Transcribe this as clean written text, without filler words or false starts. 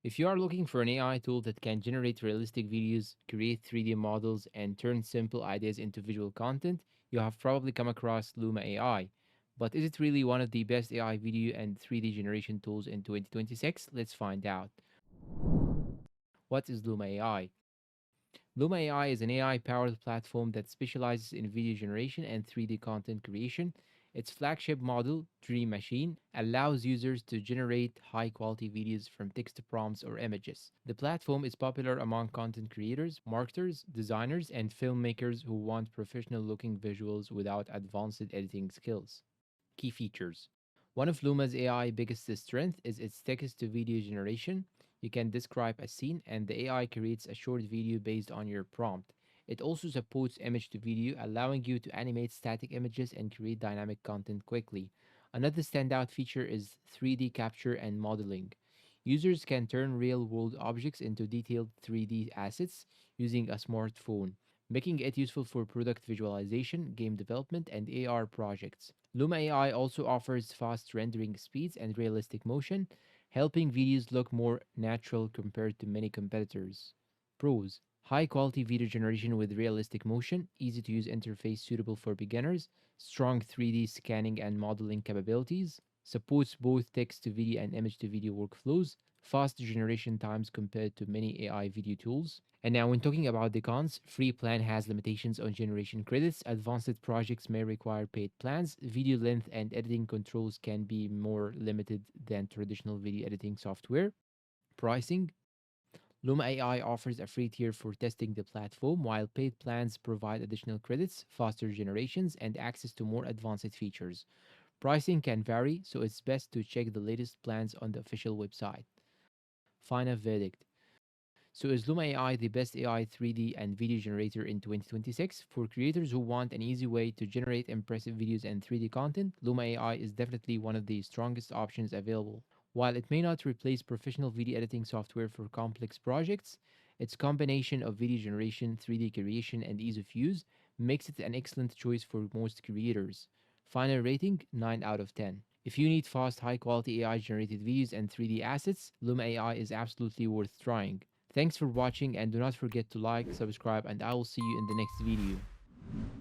If you are looking for an AI tool that can generate realistic videos, create 3D models, and turn simple ideas into visual content, you have probably come across Luma AI. But is it really one of the best AI video and 3D generation tools in 2026? Let's find out. What is Luma AI? Luma AI is an AI powered platform that specializes in video generation and 3D content creation. Its flagship model, Dream Machine, allows users to generate high quality videos from text prompts or images. The platform is popular among content creators, marketers, designers, and filmmakers who want professional looking visuals without advanced editing skills. Key features: one of Luma's AI biggest strength is its text to video generation. You can describe a scene and the AI creates a short video based on your prompt. It also supports image to video, allowing you to animate static images and create dynamic content quickly. Another standout feature is 3D capture and modeling. Users can turn real world objects into detailed 3D assets using a smartphone, making it useful for product visualization, game development, and AR projects. Luma AI also offers fast rendering speeds and realistic motion, helping videos look more natural compared to many competitors. Pros: high quality video generation with realistic motion, easy to use interface suitable for beginners, strong 3D scanning and modeling capabilities, supports both text to video and image to video workflows, fast generation times compared to many AI video tools. And now, when talking about the cons, free plan has limitations on generation credits. Advanced projects may require paid plans. Video length and editing controls can be more limited than traditional video editing software. Pricing: Luma AI offers a free tier for testing the platform, while paid plans provide additional credits, faster generations, and access to more advanced features. Pricing can vary, so it's best to check the latest plans on the official website. Final verdict: so is Luma AI the best AI 3D and video generator in 2026? For creators who want an easy way to generate impressive videos and 3D content, Luma AI is definitely one of the strongest options available. While it may not replace professional video editing software for complex projects, its combination of video generation, 3D creation, and ease of use makes it an excellent choice for most creators. Final rating: 9 out of 10. If you need fast, high quality AI generated videos and 3D assets, Luma AI is absolutely worth trying. Thanks for watching and do not forget to like, subscribe, and I will see you in the next video.